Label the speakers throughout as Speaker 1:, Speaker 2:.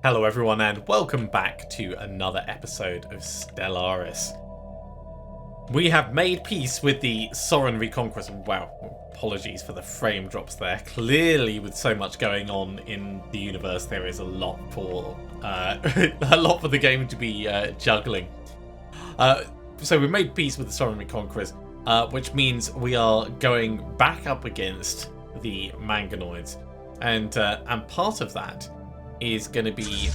Speaker 1: Hello everyone and welcome back to another episode of Stellaris. We have made peace with the Sovereign Reconquest. Wow, apologies for the frame drops there. Clearly with so much going on in the universe there is a lot for the game to be juggling. So we made peace with the Sovereign Reconquest, which means we are going back up against the Fungoids. And part of that is going to be,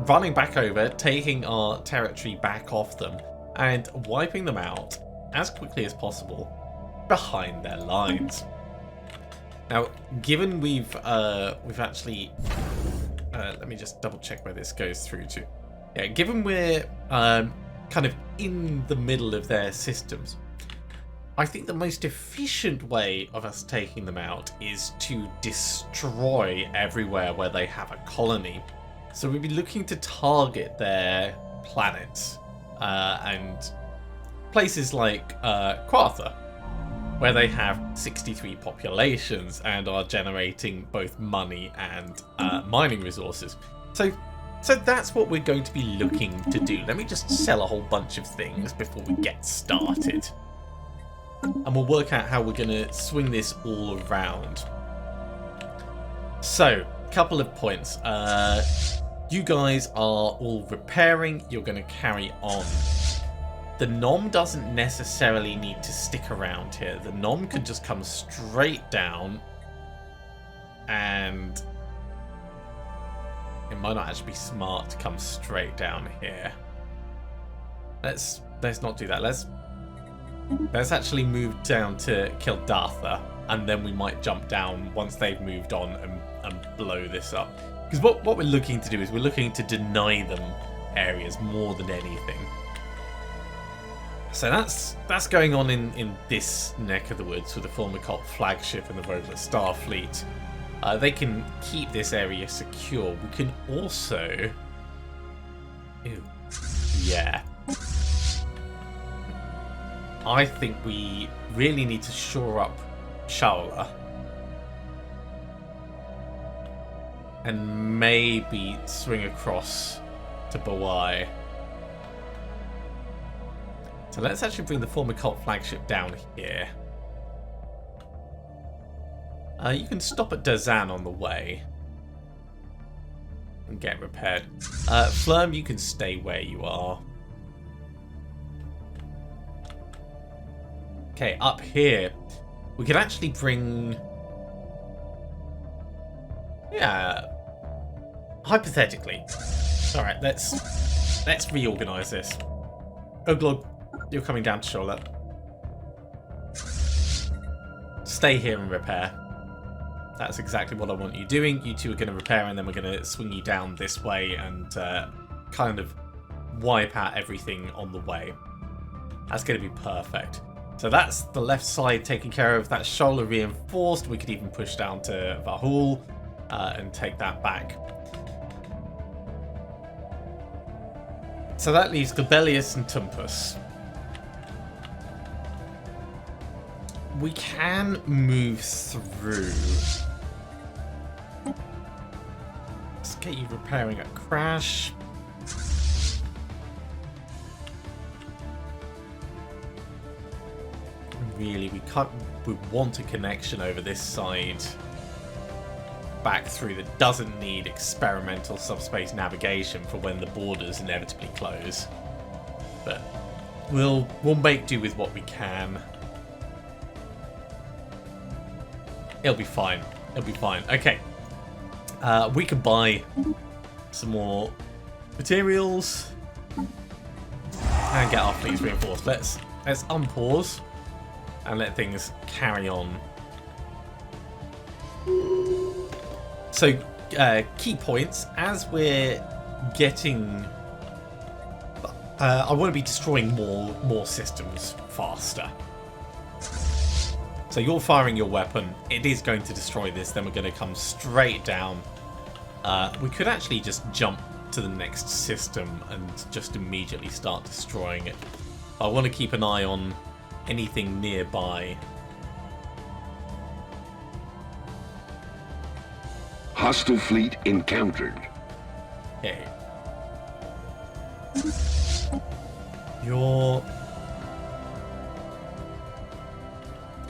Speaker 1: running back over, taking our territory back off them, and wiping them out as quickly as possible behind their lines. Now, given we've actually, let me just double check where this goes through to. Yeah, given we're kind of in the middle of their systems, I think the most efficient way of us taking them out is to destroy everywhere where they have a colony. So we'd be looking to target their planets and places like Quatha, where they have 63 populations and are generating both money and mining resources. So that's what we're going to be looking to do. Let me just sell a whole bunch of things before we get started. And we'll work out how we're going to swing this all around. So, couple of points. You guys are all repairing. You're going to carry on. The Nom doesn't necessarily need to stick around here. The Nom can just come straight down. And it might not actually be smart to come straight down here. Let's not do that. Let's actually move down to kill Dartha, and then we might jump down once they've moved on and blow this up. Because what we're looking to do is we're looking to deny them areas more than anything. So that's going on in this neck of the woods with the former cult flagship and the Vogler Starfleet. They can keep this area secure. We can also... Ew. Yeah. I think we really need to shore up Shaola. And maybe swing across to Bawai. So let's actually bring the former cult flagship down here. You can stop at Dazan on the way. And get repaired. Flurm, you can stay where you are. Okay, up here, we could actually bring... Yeah, hypothetically. All right, let's reorganize this. Oglog, you're coming down to Charlotte. Stay here and repair. That's exactly what I want you doing. You two are going to repair, and then we're going to swing you down this way and kind of wipe out everything on the way. That's going to be perfect. So that's the left side taken care of. That's Shola reinforced. We could even push down to Vahul and take that back. So that leaves Gabelius and Tumpus. We can move through. Let's get you repairing a crash. Really, we want a connection over this side back through that doesn't need experimental subspace navigation for when the borders inevitably close. But we'll make do with what we can. It'll be fine. It'll be fine. Okay. We can buy some more materials and get our fleets reinforced. Let's unpause and let things carry on. So, key points, as we're getting... I want to be destroying more systems faster. So you're firing your weapon, it is going to destroy this, then we're going to come straight down. We could actually just jump to the next system and just immediately start destroying it. I want to keep an eye on anything nearby.
Speaker 2: Hostile fleet encountered.
Speaker 1: Okay. You're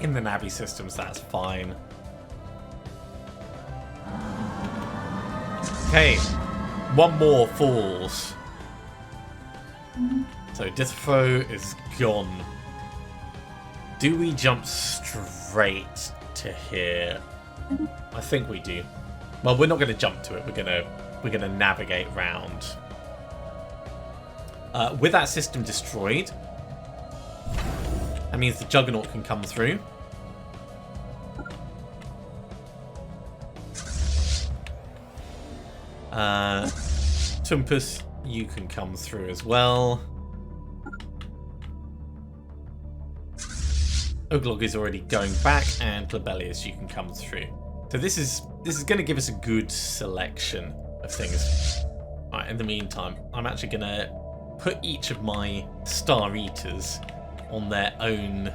Speaker 1: in the Navi systems, that's fine. Okay, one more falls. So Death Throw is gone. Do we jump straight to here? I think we do. Well, we're not going to jump to it. We're gonna navigate round. With that system destroyed, that means the Juggernaut can come through. Tumpus, you can come through as well. Oglog is already going back, and Glabellius, you can come through. So this is going to give us a good selection of things. Alright, in the meantime, I'm actually going to put each of my Star Eaters on their own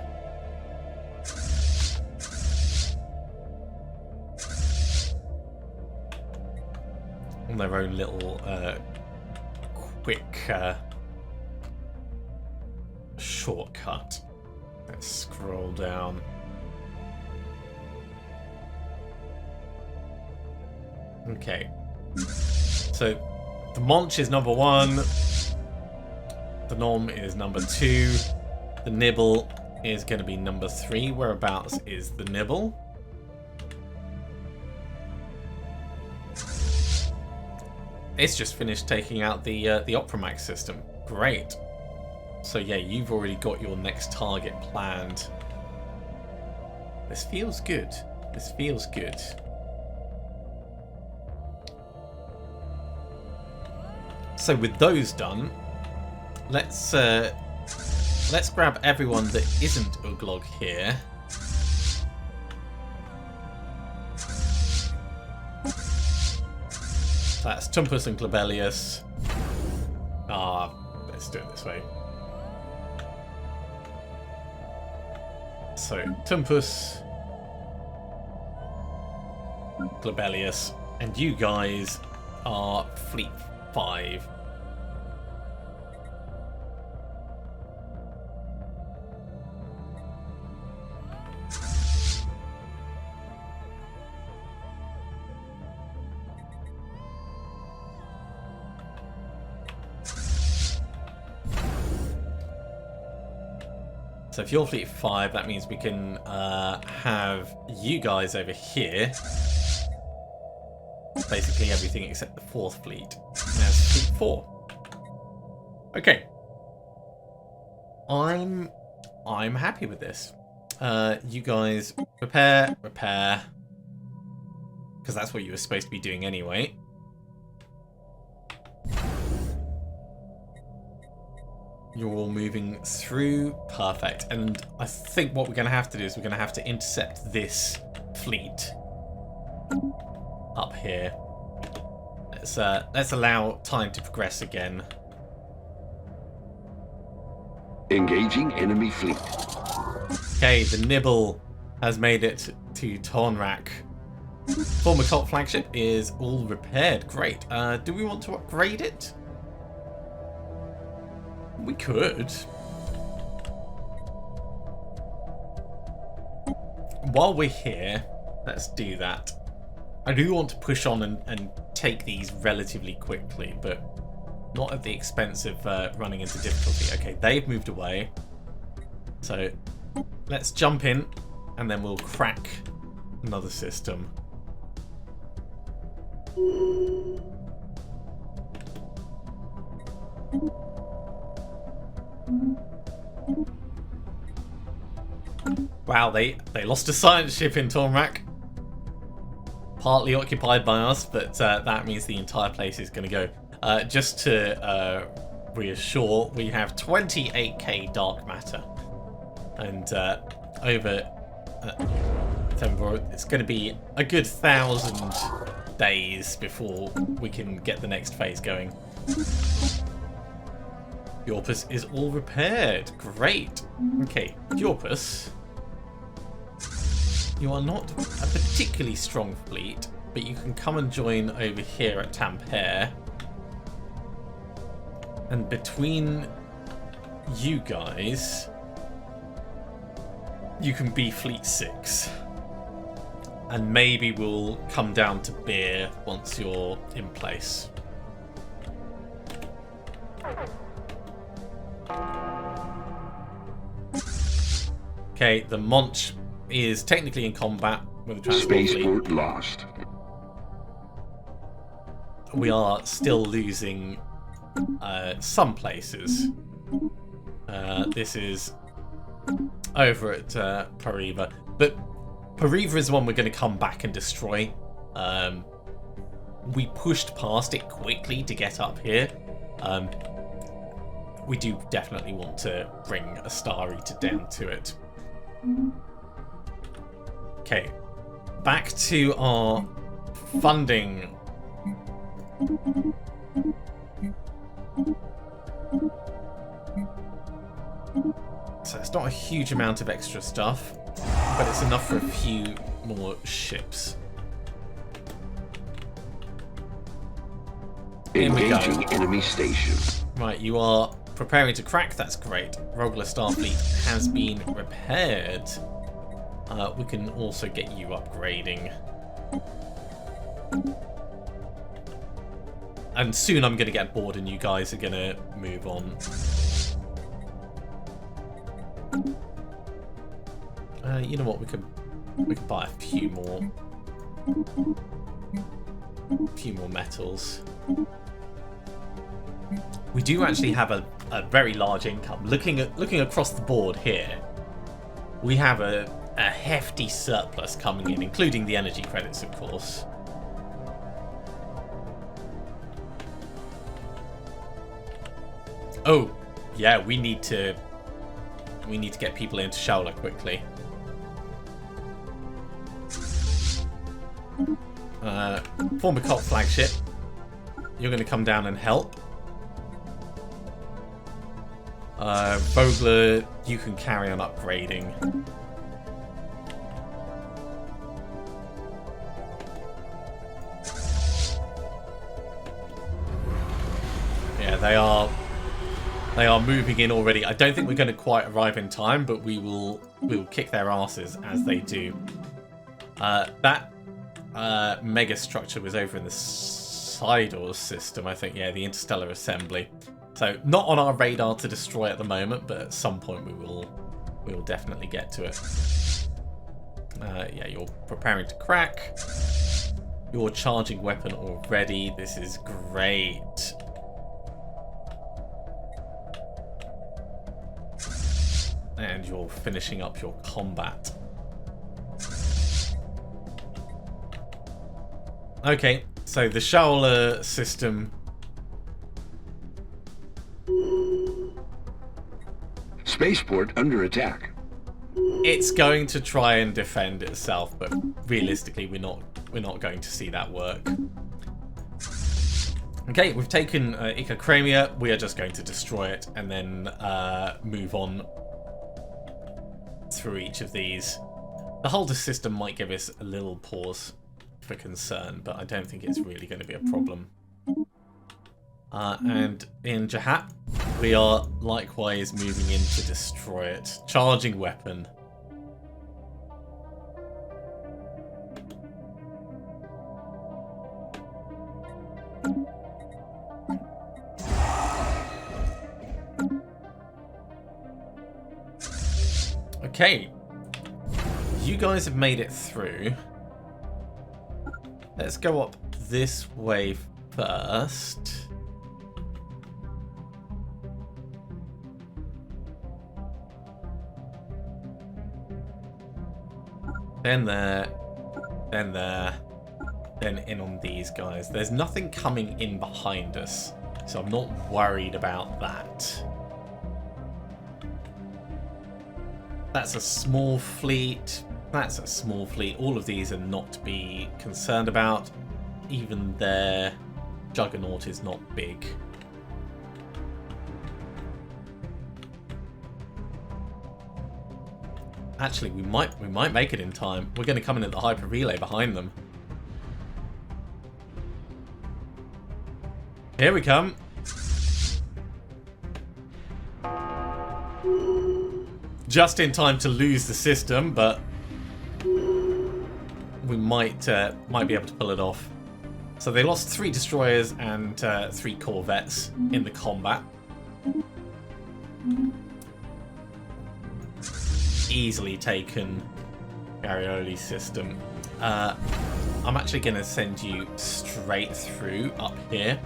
Speaker 1: little quick shortcut. Let's scroll down. Okay. So the Monch is number 1. The Nom is number 2. The Nibble is going to be number 3. Whereabouts is the Nibble? It's just finished taking out the Opramax system. Great. So yeah, you've already got your next target planned. This feels good. This feels good. So with those done, let's grab everyone that isn't Uglog here. That's Tumpus and Glabellius. Let's do it this way. So, Tumpus, Glabellius, and you guys are Fleet 5. So if you're Fleet 5, that means we can have you guys over here. Basically everything except the 4th Fleet. As Fleet 4. Okay. I'm happy with this. You guys repair. Because that's what you were supposed to be doing anyway. You're all moving through. Perfect. And I think what we're going to have to do is we're going to have to intercept this fleet up here. Let's allow time to progress again.
Speaker 2: Engaging enemy fleet.
Speaker 1: Okay, the Nibble has made it to Tonrak. Former cult flagship is all repaired. Great. Do we want to upgrade it? We could. While we're here, let's do that. I do want to push on and take these relatively quickly, but not at the expense of running into difficulty. Okay, they've moved away. So let's jump in and then we'll crack another system. Wow, they lost a science ship in Tormrak. Partly occupied by us, but that means the entire place is going to go. Just to reassure, we have 28k dark matter. And over September, it's going to be a good 1,000 days before we can get the next phase going. Yorpus is all repaired. Great. Okay, Yorpus, you are not a particularly strong fleet. but you can come and join over here at Tampere. And between you guys, you can be Fleet 6. And maybe we'll come down to beer once you're in place. Okay, the Monch is technically in combat with the transport fleet.
Speaker 2: Spaceport lost.
Speaker 1: We are still losing some places. This is over at Pariva. But Pariva is the one we're going to come back and destroy. We pushed past it quickly to get up here. We do definitely want to bring a Star Eater down to it. Okay, back to our funding. So it's not a huge amount of extra stuff, but it's enough for a few more ships.
Speaker 2: Engaging enemy station.
Speaker 1: Right, you are preparing to crack. That's great. Regular Starfleet has been repaired. We can also get you upgrading. And soon I'm going to get bored and you guys are going to move on. You know what? We could buy a few more metals. We do actually have a very large income. Looking across the board here, we have a hefty surplus coming in, including the energy credits, of course. Oh, yeah, we need to get people into Shaula quickly. Former cult flagship, you're going to come down and help. Vogler, you can carry on upgrading. Yeah, they are moving in already. I don't think we're going to quite arrive in time, but we will kick their asses as they do. That mega structure was over in the Sidor system, I think. Yeah, the Interstellar Assembly. So not on our radar to destroy at the moment, but at some point we will definitely get to it. Yeah, you're preparing to crack. You're charging weapon already. This is great. And you're finishing up your combat. Okay, so the Shaula system.
Speaker 2: Spaceport under attack.
Speaker 1: It's going to try and defend itself, but realistically, we're not going to see that work. Okay, we've taken Icochromia. We are just going to destroy it and then move on through each of these. The Holder system might give us a little pause for concern, but I don't think it's really going to be a problem. And in Jahat, we are likewise moving in to destroy it. Charging weapon. Okay. You guys have made it through. Let's go up this way first. Then there, then there, then in on these guys. There's nothing coming in behind us, so I'm not worried about that. That's a small fleet. That's a small fleet. All of these are not to be concerned about. Even their Juggernaut is not big. Actually, we might make it in time. We're going to come in at the hyper relay behind them. Here we come. Just in time to lose the system, but we might be able to pull it off. So they lost 3 destroyers and 3 corvettes in the combat. Easily taken Garioli's system. I'm actually going to send you straight through up here.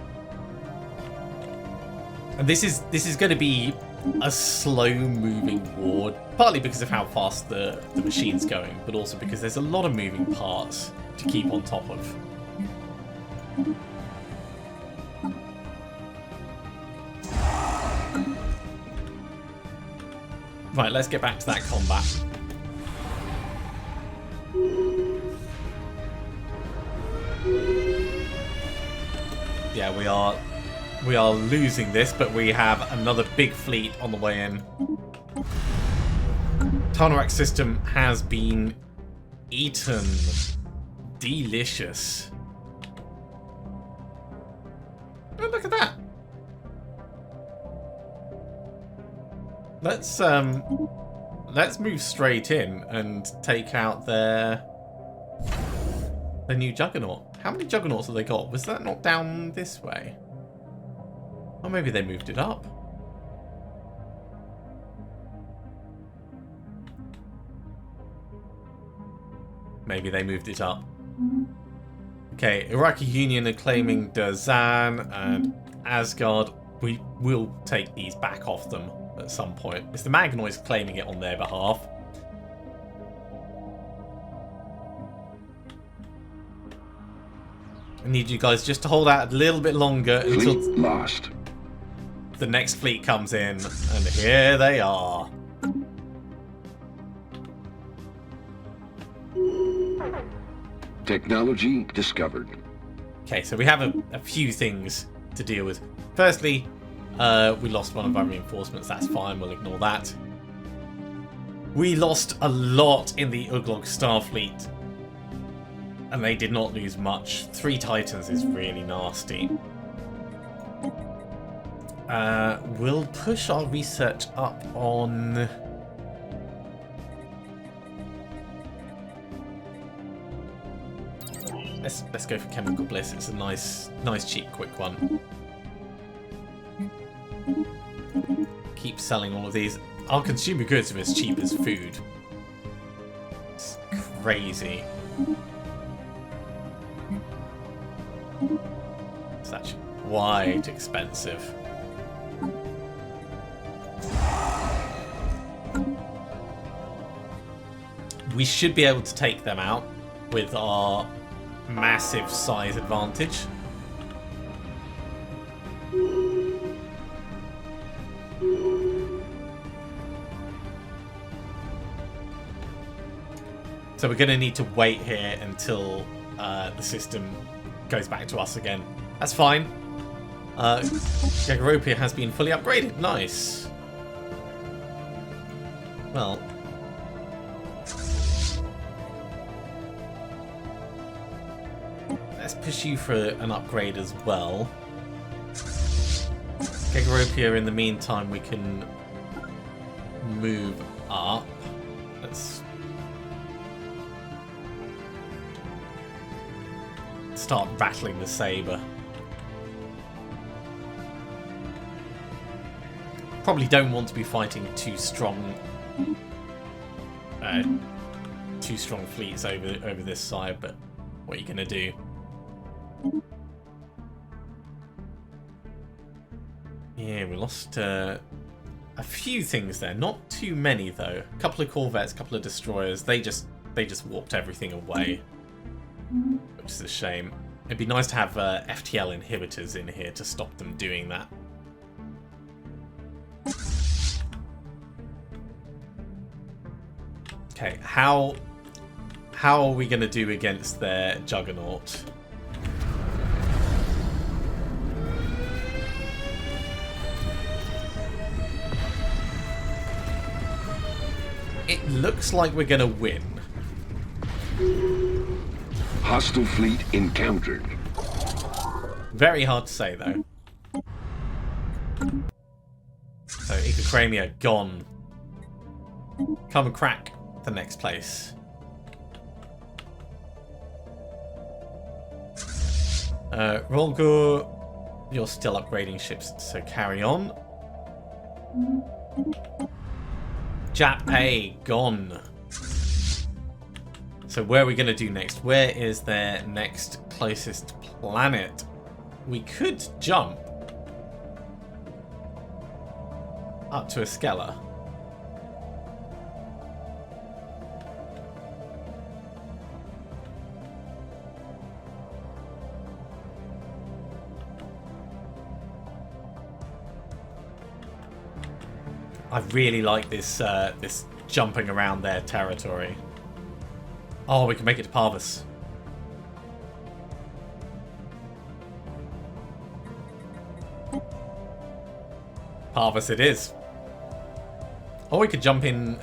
Speaker 1: And this is going to be a slow-moving ward, partly because of how fast the machine's going, but also because there's a lot of moving parts to keep on top of. Right, let's get back to that combat. Yeah, we are losing this, but we have another big fleet on the way in. Tarnarak system has been eaten. Delicious. Oh, look at that. Let's move straight in and take out their new Juggernaut. How many Juggernauts have they got? Was that not down this way? Or maybe they moved it up. Maybe they moved it up. Okay, Iraqi Union are claiming Dazan and Asgard. We will take these back off them at some point. It's the Magnoids claiming it on their behalf. I need you guys just to hold out a little bit longer until
Speaker 2: lost.
Speaker 1: The next fleet comes in, and here they are.
Speaker 2: Technology discovered.
Speaker 1: Okay, so we have a few things to deal with. Firstly, we lost one of our reinforcements. That's fine, we'll ignore that. We lost a lot in the Uglog Starfleet, and they did not lose much. 3 Titans is really nasty. We'll push our research up on... Let's go for Chemical Bliss. It's a nice, cheap, quick one. Keep selling all of these. Our consumer goods are as cheap as food. It's crazy. It's actually quite expensive. We should be able to take them out with our massive size advantage. So we're going to need to wait here until the system goes back to us again. That's fine. Gagaropia has been fully upgraded. Nice. Well... let's push you for an upgrade as well. Gagaropia, in the meantime, we can move up. Let's start rattling the saber. Probably don't want to be fighting two strong fleets over this side, but what are you gonna do? Yeah, we lost a few things there. Not too many though. A couple of corvettes, a couple of destroyers. They just walked everything away, which is a shame. It'd be nice to have FTL inhibitors in here to stop them doing that. Okay, how are we going to do against their Juggernaut? It looks like we're going to win.
Speaker 2: Hostile fleet encountered.
Speaker 1: Very hard to say, though. Cramia gone. Come and crack the next place. Rolgur, you're still upgrading ships, so carry on. Jap-A gone. So where are we going to do next? Where is their next closest planet? We could jump up to Skella. I really like this this jumping around their territory. Oh, we can make it to Parvus. Parvus it is. Or we could jump in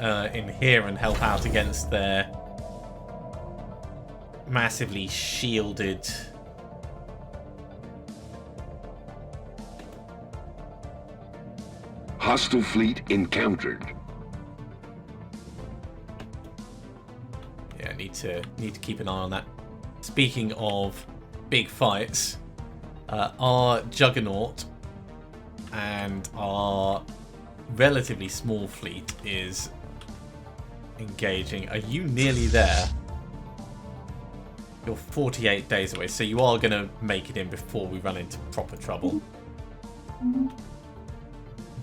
Speaker 1: here and help out against their massively shielded.
Speaker 2: Hostile fleet encountered.
Speaker 1: Yeah, need to keep an eye on that. Speaking of big fights, our Juggernaut and our relatively small fleet is engaging. Are you nearly there? You're 48 days away, so you are going to make it in before we run into proper trouble.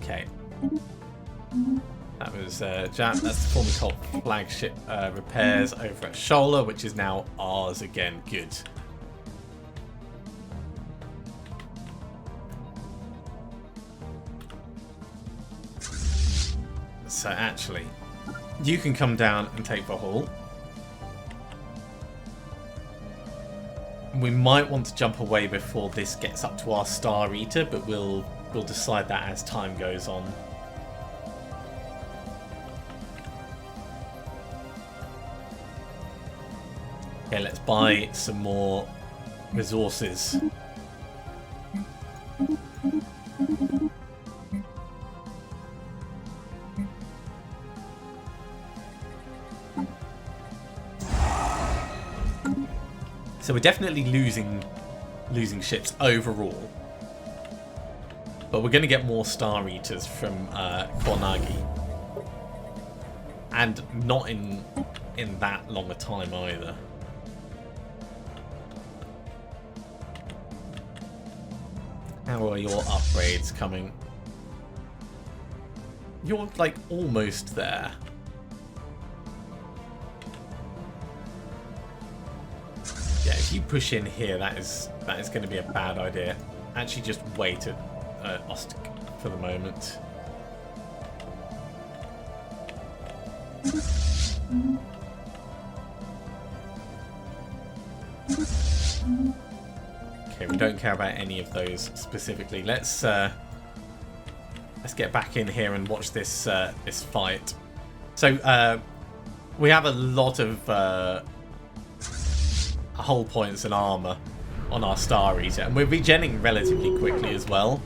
Speaker 1: Okay. That was Jap. That's the former cult flagship repairs over at Shola, which is now ours again. Good. So actually, you can come down and take the hall. We might want to jump away before this gets up to our Star Eater, but we'll decide that as time goes on. Okay, let's buy some more resources. So we're definitely losing ships overall. But we're going to get more Star Eaters from Kornagi. And not in that long a time either. How are your upgrades coming? You're like almost there. Yeah, if you push in here, that is going to be a bad idea. Actually, just wait at Ostic for the moment. Okay, we don't care about any of those specifically. Let's get back in here and watch this this fight. So we have a lot of hull points and armor on our Star Eater, and we're regenning relatively quickly as well.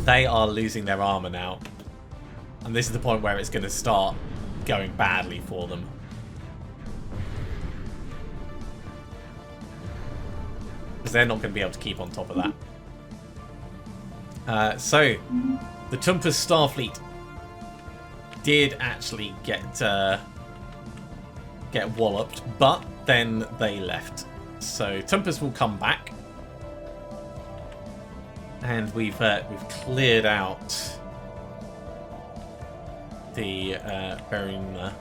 Speaker 1: They are losing their armor now, and this is the point where it's going to start going badly for them. Because they're not going to be able to keep on top of that. So, the Tumpus Starfleet did actually get walloped, but then they left. So Tumpus will come back, and we've cleared out the Veruna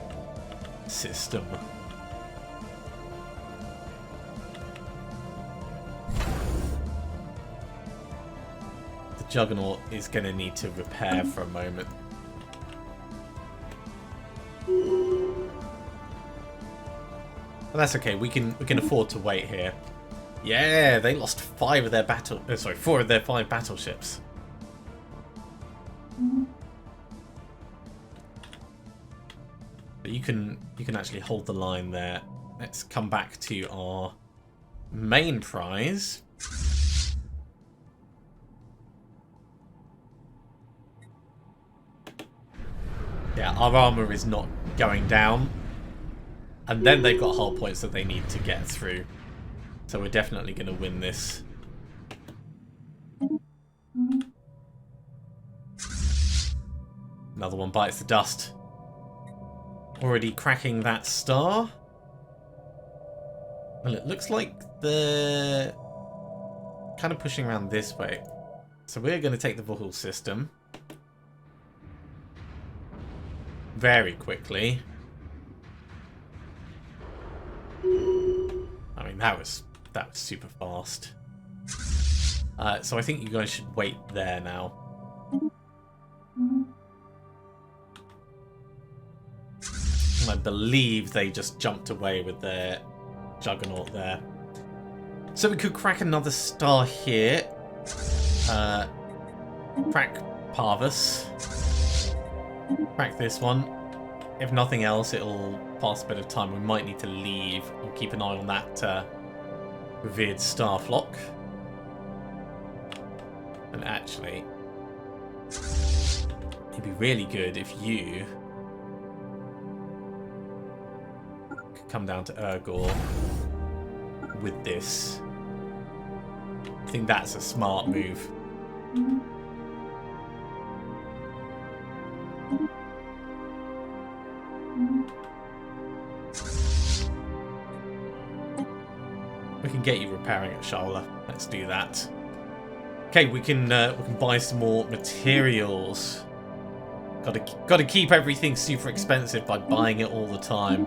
Speaker 1: system. The Juggernaut is going to need to repair for a moment. But that's okay. We can afford to wait here. Yeah, they lost 4 of their 5 battleships. But you can actually hold the line there. Let's come back to our main prize. Yeah, our armor is not going down. And then they've got hull points that they need to get through. So we're definitely going to win this. Another one bites the dust. Already cracking that star. Well, it looks like they're kind of pushing around this way. So we're going to take the Vuhul system. Very quickly. I mean, that was super fast. So I think you guys should wait there now. I believe they just jumped away with their Juggernaut there. So we could crack another star here. Crack Parvus. Crack this one. If nothing else, it'll pass a bit of time. We might need to leave or keep an eye on that revered star flock. And actually, it'd be really good if you could come down to Urgor with this. I think that's a smart move. We can get you repairing at Shala. Let's do that. Okay, we can buy some more materials. Got to keep everything super expensive by buying it all the time.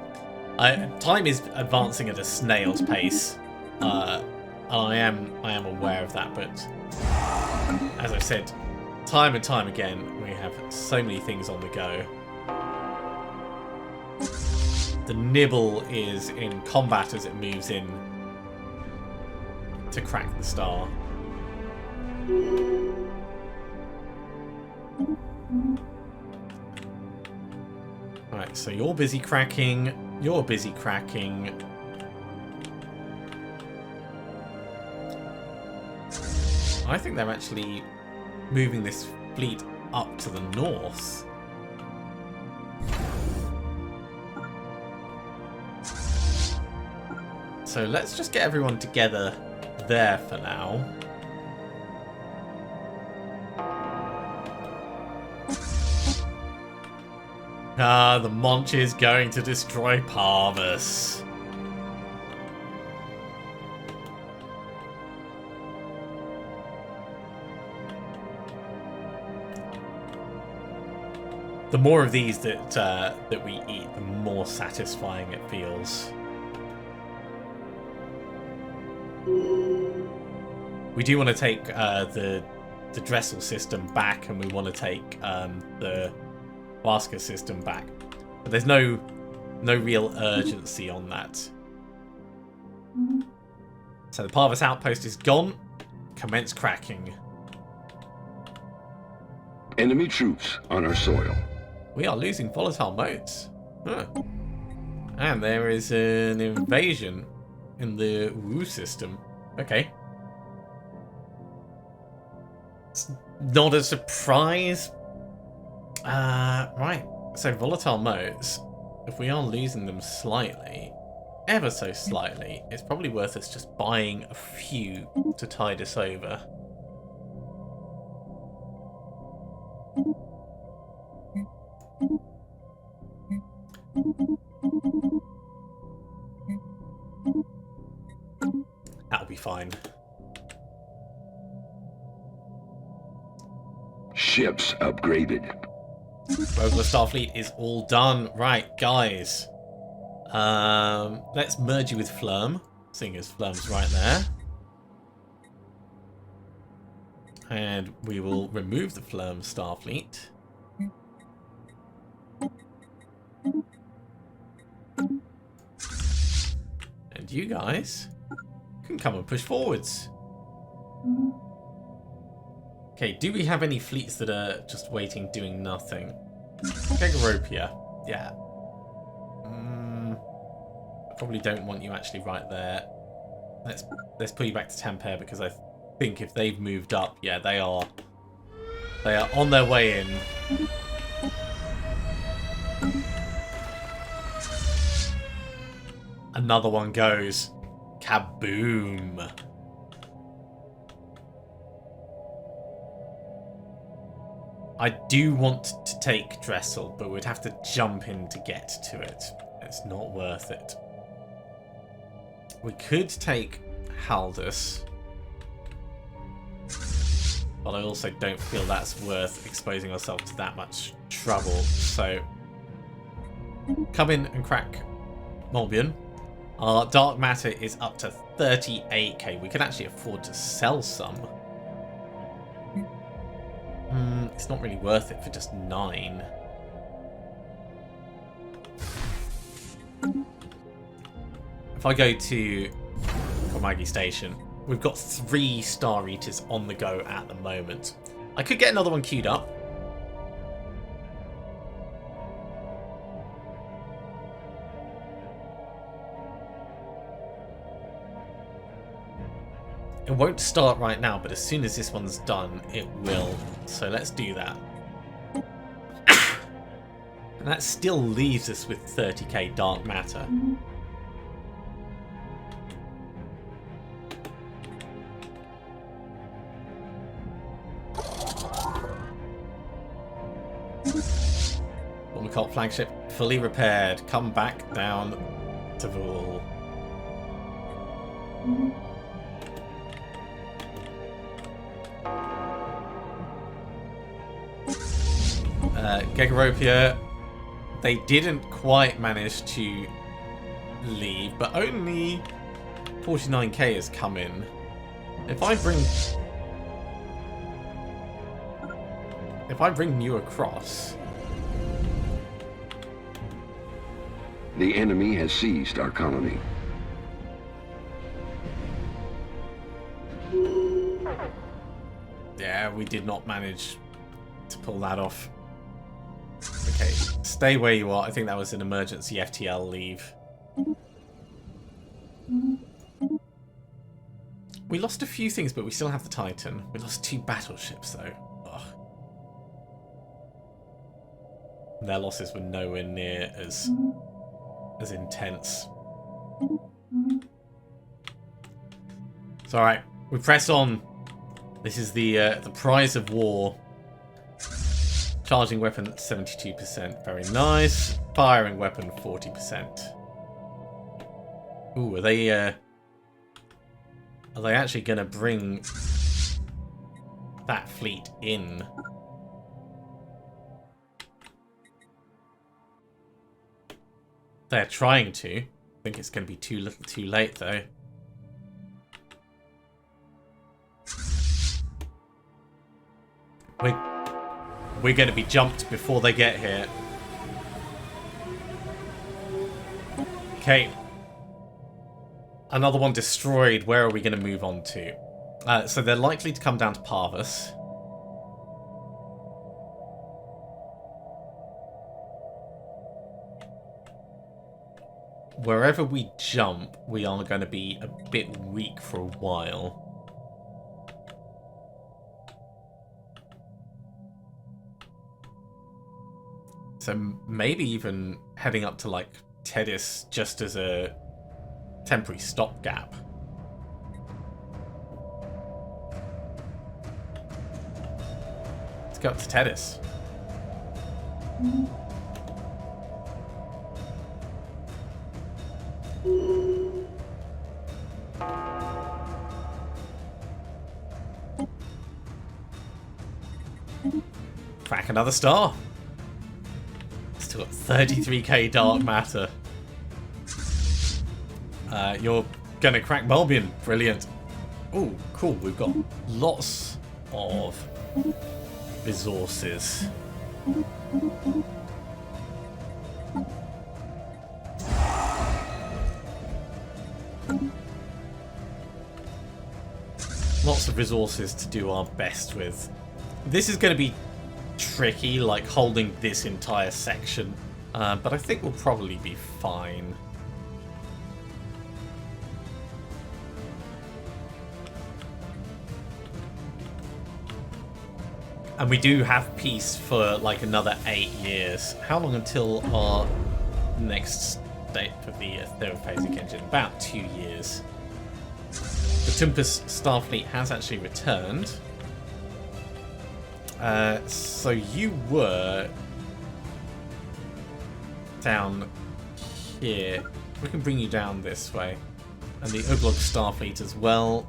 Speaker 1: Time is advancing at a snail's pace. And I am aware of that, but as I've said, time and time again, we have so many things on the go. The nibble is in combat as it moves in to crack the star. Right, so you're busy cracking. You're busy cracking. I think they're actually moving this fleet up to the north. So let's just get everyone together there for now. Ah, the Monch is going to destroy Parvus. The more of these that we eat, the more satisfying it feels. We do want to take the Dressel system back, and we want to take the Vaska system back, but there's no real urgency on that. So the Parvus outpost is gone. Commence cracking.
Speaker 2: Enemy troops on our soil.
Speaker 1: We are losing volatile modes. Huh. And there is an invasion in the Wu system. Okay. It's not a surprise. Right. So volatile modes, if we are losing them slightly, ever so slightly, it's probably worth us just buying a few to tide us over. That'll be fine.
Speaker 2: Ships upgraded.
Speaker 1: Rogular Starfleet is all done. Right, guys. Let's merge you with Flurm, seeing as Flurm's right there. And we will remove the Flurm Starfleet. And you guys can come and push forwards. Okay, do we have any fleets that are just waiting, doing nothing? Gegaropia, yeah. I probably don't want you actually right there. Let's put you back to Tampere, because I think if they've moved up, yeah, they are on their way in. Another one goes. Kaboom. I do want to take Dressel, but we'd have to jump in to get to it. It's not worth it. We could take Haldus, but I also don't feel that's worth exposing ourselves to that much trouble. So, come in and crack Molbion. Our dark matter is up to 38k. We can actually afford to sell some. It's not really worth it for just 9. If I go to Komagi Station, we've got 3 Star Eaters on the go at the moment. I could get another one queued up. It won't start right now, but as soon as this one's done, it will. So let's do that. And that still leaves us with 30k dark matter. Cult flagship fully repaired. Come back down to Vul. Gegaropia, they didn't quite manage to leave, but only 49k has come in. If I bring you across,
Speaker 2: the enemy has seized our colony.
Speaker 1: yeah, we did not manage to pull that off. Okay, stay where you are. I think that was an emergency FTL leave. We lost a few things, but we still have the Titan. We lost 2 battleships, though. Ugh. Their losses were nowhere near as intense. It's all right. We press on. This is the prize of war. Charging weapon 72%, very nice. Firing weapon 40%. Ooh, are they actually going to bring that fleet in? They're trying to. I think it's going to be too little, too late, though. We're going to be jumped before they get here. Okay. Another one destroyed. Where are we going to move on to? So they're likely to come down to Parvus. Wherever we jump, we are going to be a bit weak for a while. So maybe even heading up to, like, Tedis just as a temporary stopgap. Let's go up to Tedis. Crack another star. Still got 33k dark matter. You're gonna crack Molbion. Brilliant. Oh, cool. We've got lots of resources. Lots of resources to do our best with. This is going to be tricky, like holding this entire section, but I think we'll probably be fine. And we do have peace for like another 8 years. How long until our next update for the thermophasic engine. About 2 years. The Tempest Starfleet has actually returned. So you were down here. We can bring you down this way. And the Uglog Starfleet as well.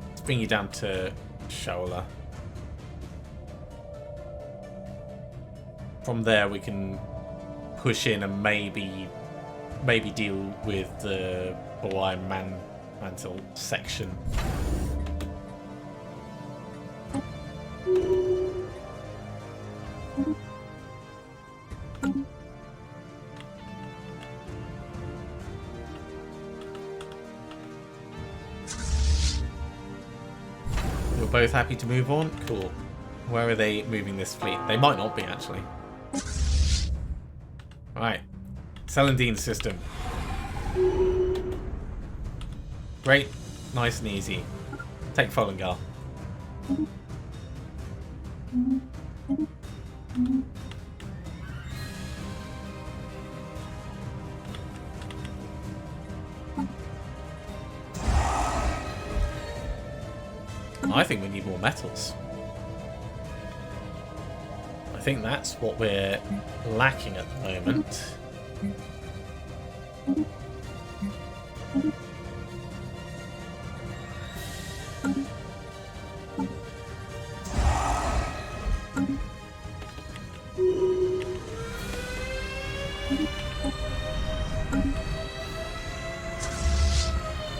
Speaker 1: Let's bring you down to Shola. From there we can push in and maybe deal with the Hawaiian Mantle section. You're both happy to move on? Cool. Where are they moving this fleet? They might not be, actually. Right. Celandine system. Great. Nice and easy. Take Folingar. I think we need more metals. I think that's what we're lacking at the moment.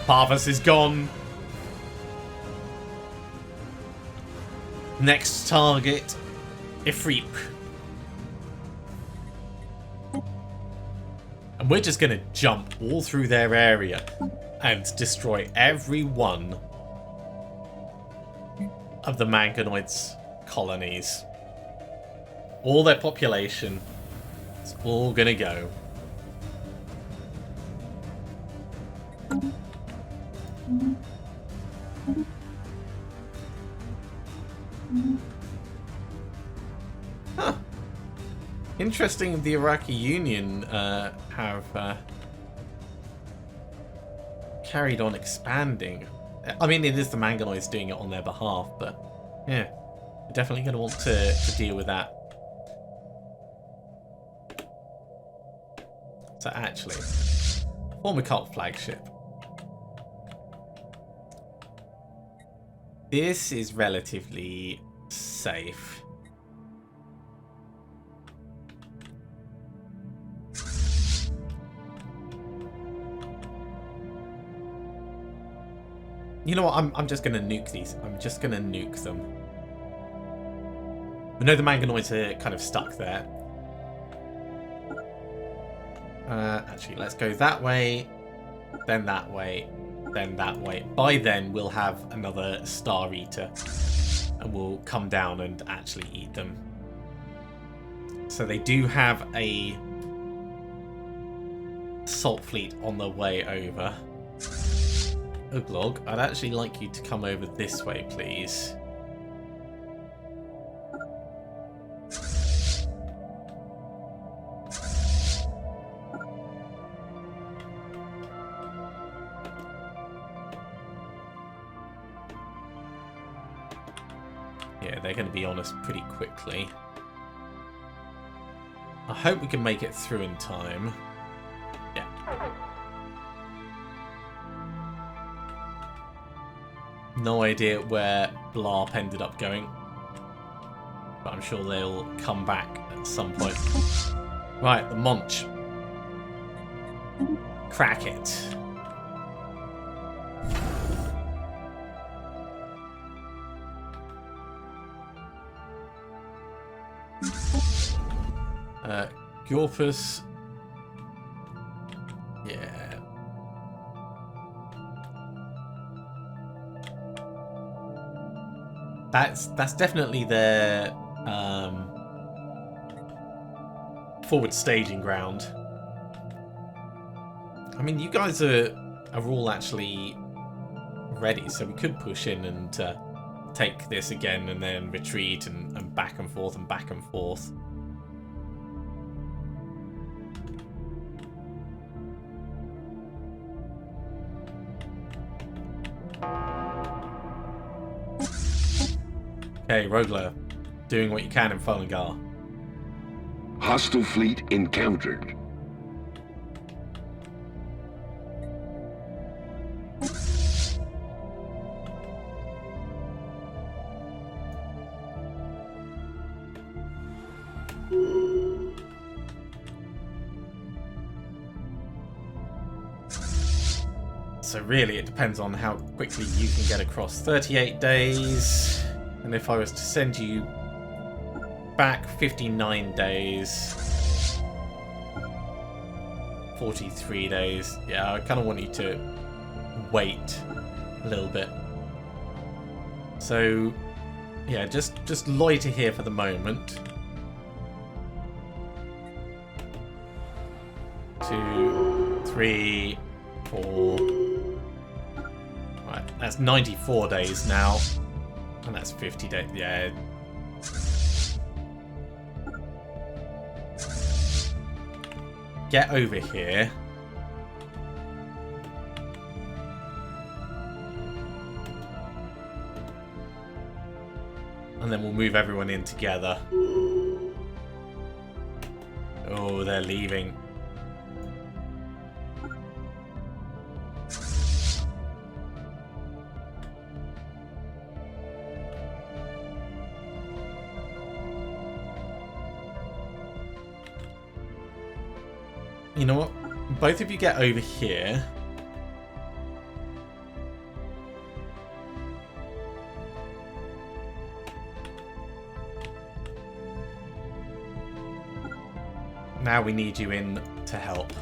Speaker 1: Parvus is gone. Next target, Ifreep. And we're just going to jump all through their area and destroy every one of the Mangonoids' colonies. All their population. It's all going to go. Huh. Interesting, the Iraqi Union have carried on expanding. I mean, it is the Mangonoids doing it on their behalf, but yeah, we're definitely going to want to deal with that. So actually, form a cult flagship. This is relatively safe. You know what? I'm just going to nuke these. I'm just going to nuke them. I know the Mangonoids are kind of stuck there. Actually, let's go that way, then that way, then that way. By then, we'll have another Star Eater, and we'll come down and actually eat them. So they do have a Salt Fleet on the way over. Uglog, I'd actually like you to come over this way, please. Yeah, they're going to be on us pretty quickly. I hope we can make it through in time. Yeah. No idea where Blarp ended up going, but I'm sure they'll come back at some point. Right, the Munch. Crack it. Gorpus. Yeah. That's definitely their forward staging ground. I mean, you guys are all actually ready, so we could push in and take this again and then retreat and back and forth and back and forth. Okay, Rogler, doing what you can in Fungar.
Speaker 2: Hostile fleet encountered.
Speaker 1: So really, it depends on how quickly you can get across. 38 days, and if I was to send you back 59 days, 43 days. Yeah, I kind of want you to wait a little bit. So, yeah, just loiter here for the moment. 2, 3, 4. Right, that's 94 days now, and that's 50 days. Yeah. Get over here. And then we'll move everyone in together. Oh, they're leaving. You know what? Both of you get over here. Now we need you in to help.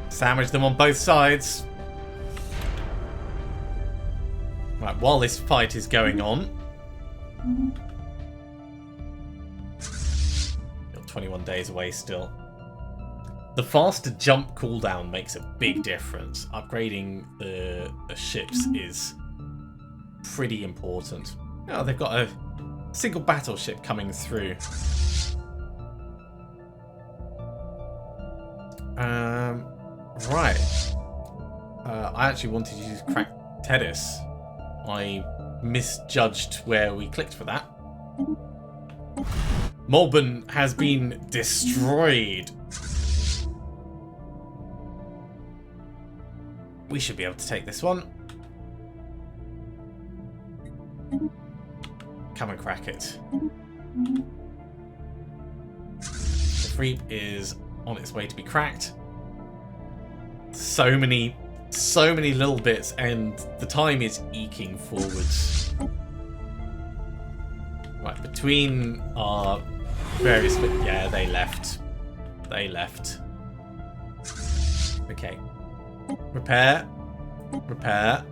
Speaker 1: Sandwich them on both sides. Right, while this fight is going on, you're 21 days away still. The faster jump cooldown makes a big difference. Upgrading the ships is pretty important. Oh, they've got a single battleship coming through. Right. I actually wanted you to crack Tedis. I misjudged where we clicked for that. Melbourne has been destroyed. We should be able to take this one. Come and crack it. The Freep is on its way to be cracked. So many little bits, and the time is eking forwards. Right, between our various... Yeah, they left. They left. Okay. Repair. Repair.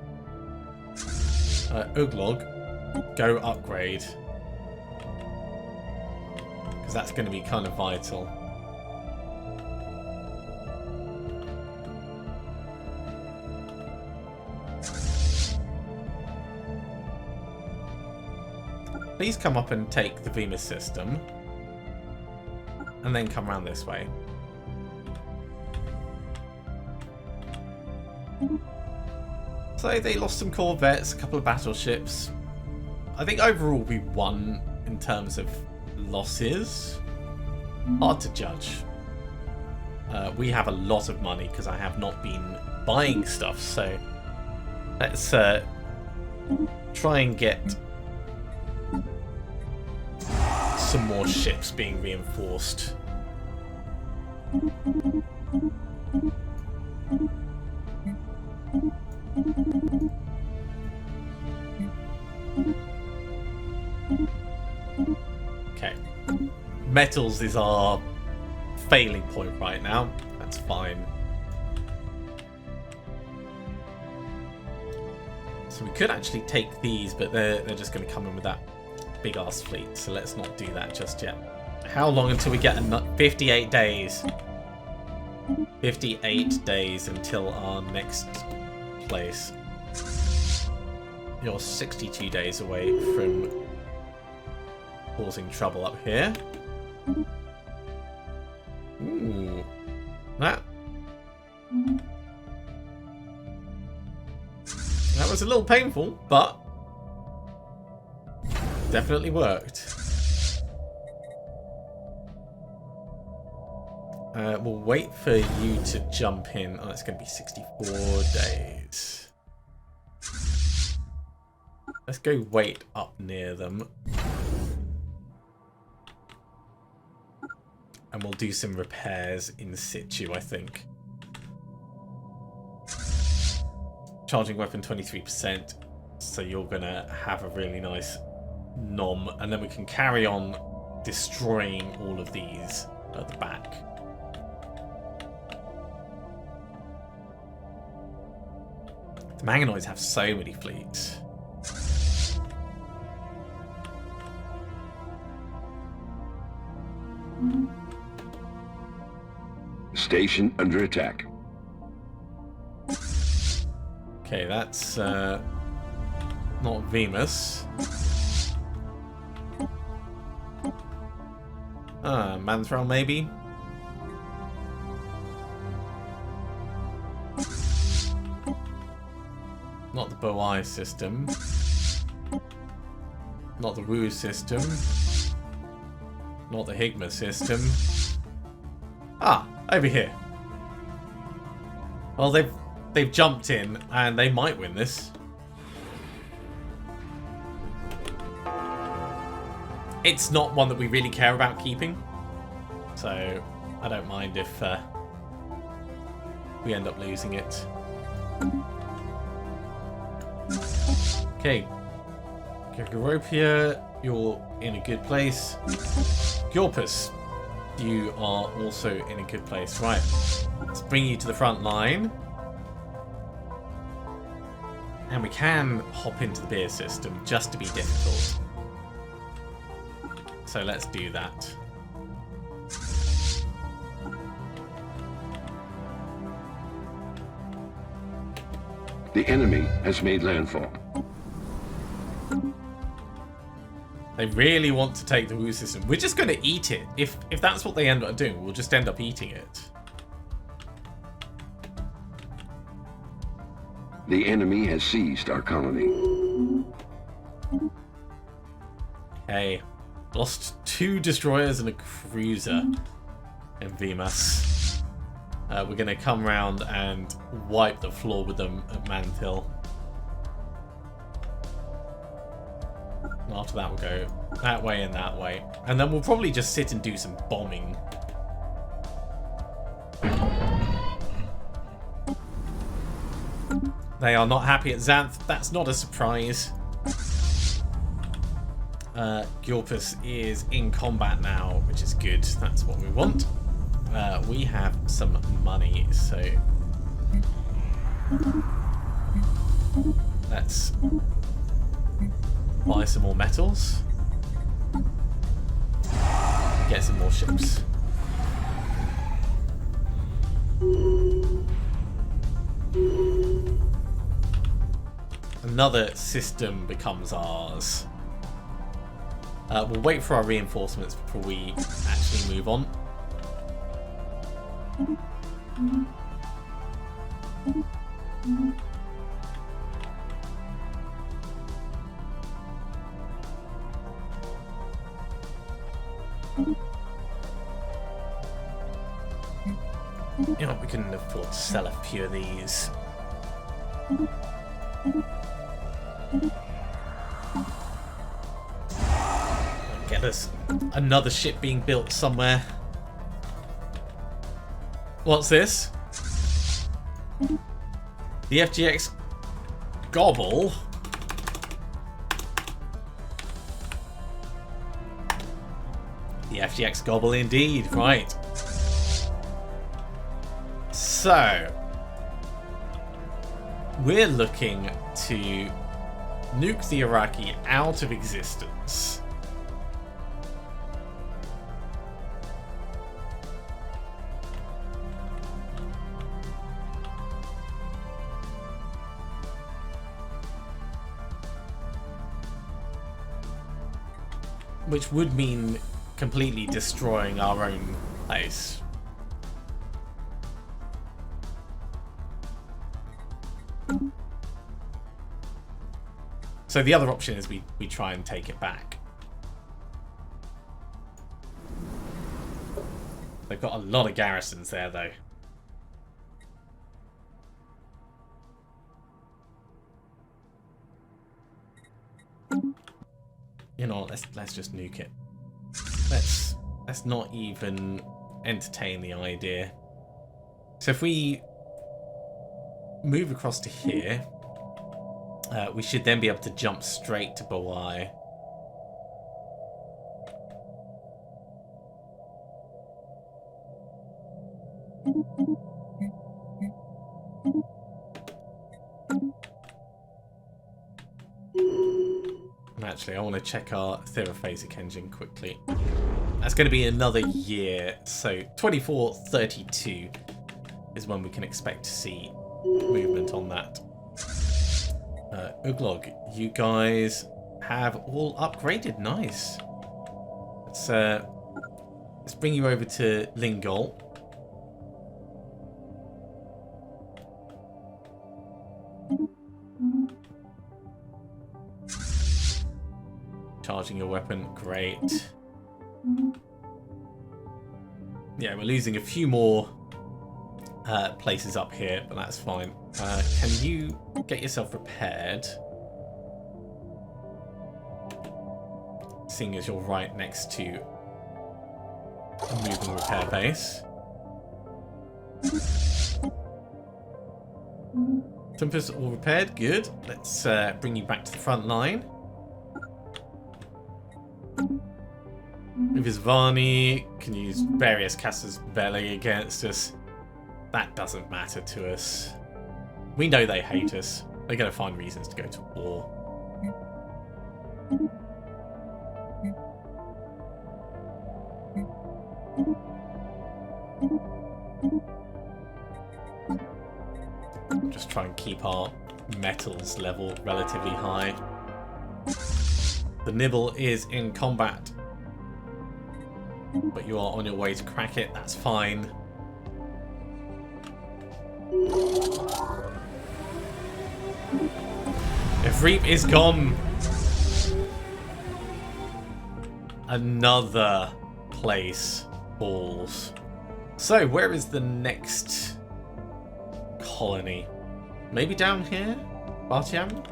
Speaker 1: Uglog, go upgrade. Because that's going to be kind of vital. Please come up and take the Venus system. And then come around this way. So they lost some corvettes, a couple of battleships. I think overall we won in terms of losses. Hard to judge. We have a lot of money because I have not been buying stuff. So let's try and get some more ships being reinforced. Okay. Metals is our failing point right now. That's fine. So we could actually take these, but they're just going to come in with that big ass fleet, so let's not do that just yet. How long until we get 58 days? 58 days until our next place. You're 62 days away from causing trouble up here. Ooh. That was a little painful, but definitely worked. We'll wait for you to jump in. Oh, it's going to be 64 days. Let's go wait up near them. And we'll do some repairs in situ, I think. Charging weapon 23%. So you're going to have a really nice nom. And then we can carry on destroying all of these at the back. The Mangonoids have so many fleets.
Speaker 2: Station under attack.
Speaker 1: Okay, that's not Venus. Manthrel maybe? Not the Boai system. Not the Wu system. Not the Higma system. Ah, over here. Well, they've jumped in and they might win this. It's not one that we really care about keeping, so I don't mind if we end up losing it. Okay, Garopia, you're in a good place. Gorpus, you are also in a good place. Right, let's bring you to the front line. And we can hop into the beer system just to be difficult. So let's do that.
Speaker 2: The enemy has made landfall.
Speaker 1: They really want to take the Wu system. We're just going to eat it. If that's what they end up doing, we'll just end up eating it.
Speaker 2: The enemy has seized our colony.
Speaker 1: Okay. Lost 2 destroyers and a cruiser in VMAS. We're going to come round and wipe the floor with them at Mantil. After that, we'll go that way and that way. And then we'll probably just sit and do some bombing. They are not happy at Xanth. That's not a surprise. Gorpus is in combat now, which is good. That's what we want. We have some money, so let's buy some more metals. Get some more ships. Another system becomes ours. We'll wait for our reinforcements before we actually move on. You know, we can afford to sell a few of these. Get us another ship being built somewhere. What's this? The FGX Gobble. The FGX Gobble indeed, right. So, we're looking to nuke the Iraqi out of existence. which would mean completely destroying our own place. So the other option is we try and take it back. They've got a lot of garrisons there, though. You know, let's just nuke it. Let's not even entertain the idea. So if we move across to here, we should then be able to jump straight to Bawai. Actually, I want to check our Therophasic engine quickly. That's going to be another year, so 2432 is when we can expect to see movement on that. Uglog, you guys have all upgraded. Nice. Let's bring you over to Lingol. Charging your weapon, great. Yeah, we're losing a few more places up here, but that's fine. Can you get yourself repaired? Seeing as you're right next to a moving repair base. Tempest all repaired, good. Let's bring you back to the front line. Visvani can use various Casus Belli against us. That doesn't matter to us. We know they hate us. They're going to find reasons to go to war. Just try and keep our metals level relatively high. The Nibble is in combat, but you are on your way to crack it. That's fine. If Reap is gone, another place falls. So where is the next colony? Maybe down here? Bartiam?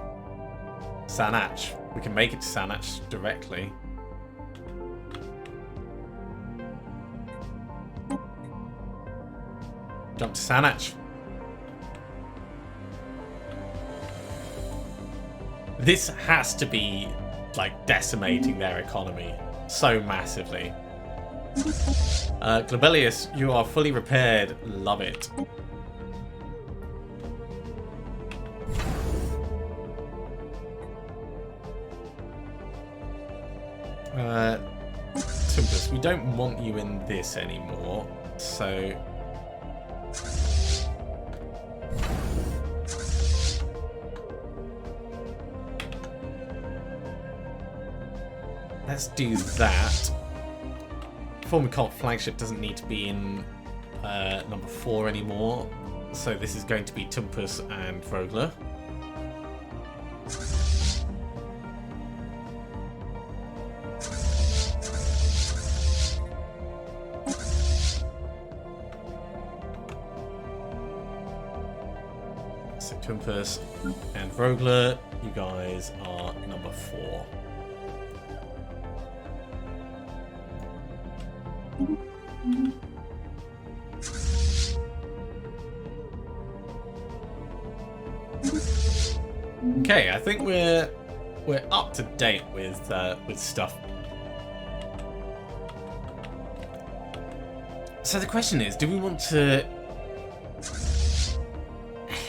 Speaker 1: Sanach. We can make it to Sanach directly. Jump to Sanach. This has to be like decimating their economy so massively. Globelius, you are fully repaired. Love it. Tempest, we don't want you in this anymore, so let's do that. Formicont flagship doesn't need to be in number 4 anymore, so this is going to be Tumpus and Vogler. So Tumpus and Vogler, you guys are number 4. Okay, I think we're up to date with stuff. So the question is, do we want to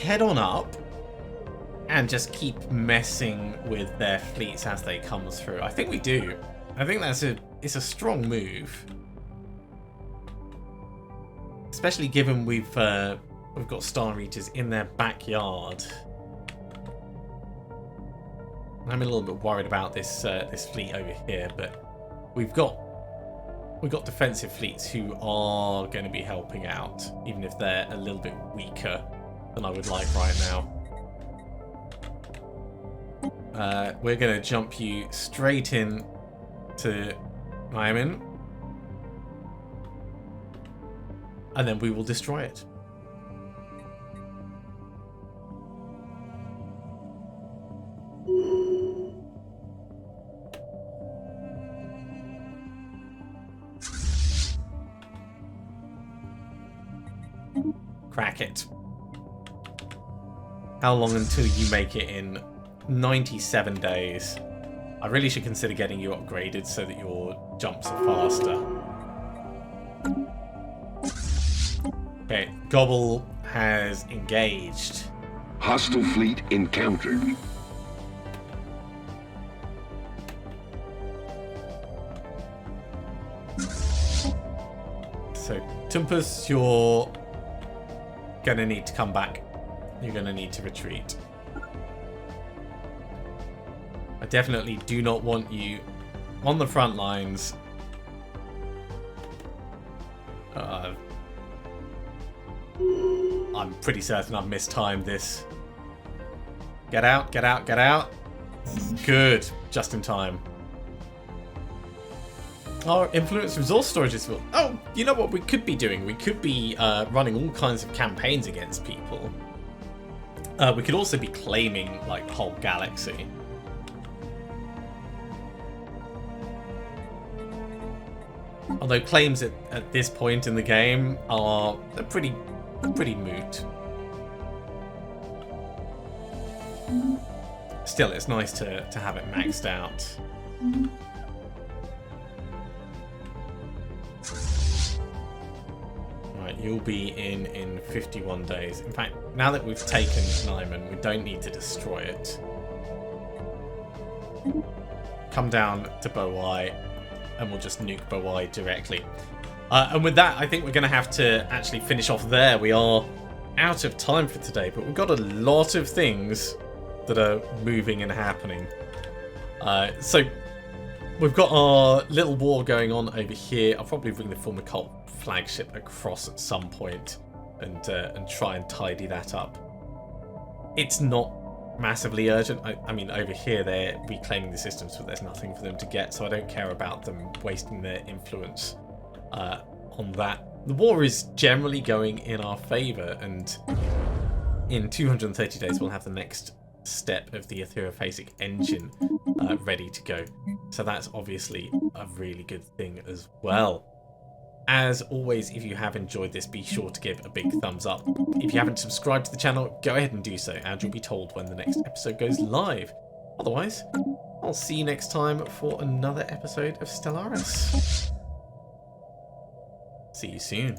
Speaker 1: head on up and just keep messing with their fleets as they come through? I think we do. I think it's a strong move. Especially given we've got Star Eaters in their backyard. I'm a little bit worried about this fleet over here, but we've got defensive fleets who are going to be helping out, even if they're a little bit weaker than I would like right now. We're going to jump you straight in to Miami, and then we will destroy it. Crack it. How long until you make it in 97 days? I really should consider getting you upgraded so that your jumps are faster. Okay, Gobble has engaged.
Speaker 2: Hostile fleet encountered.
Speaker 1: So, Tumpus, you're gonna need to come back. You're gonna need to retreat. I definitely do not want you on the front lines. I'm pretty certain I've mistimed this. Get out, get out, get out. Good, just in time. Our influence resource storage is full. Oh, you know what we could be doing? We could be running all kinds of campaigns against people. We could also be claiming like the whole galaxy. Although claims at this point in the game are pretty moot. Still, it's nice to have it maxed out. Right, you'll be in 51 days. In fact, now that we've taken Nyman, we don't need to destroy it. Come down to Bowai, and we'll just nuke Bowai directly. And with that, I think we're going to have to actually finish off there. We are out of time for today, but we've got a lot of things that are moving and happening. So we've got our little war going on over here. I'll probably bring the former cult flagship across at some point and try and tidy that up. It's not massively urgent. I mean, over here they're reclaiming the systems, but there's nothing for them to get, so I don't care about them wasting their influence on that. The war is generally going in our favour, and in 230 days we'll have the next step of the Etherophasic engine ready to go. So that's obviously a really good thing as well. As always, if you have enjoyed this, be sure to give a big thumbs up. If you haven't subscribed to the channel, go ahead and do so, and you'll be told when the next episode goes live. Otherwise, I'll see you next time for another episode of Stellaris. See you soon.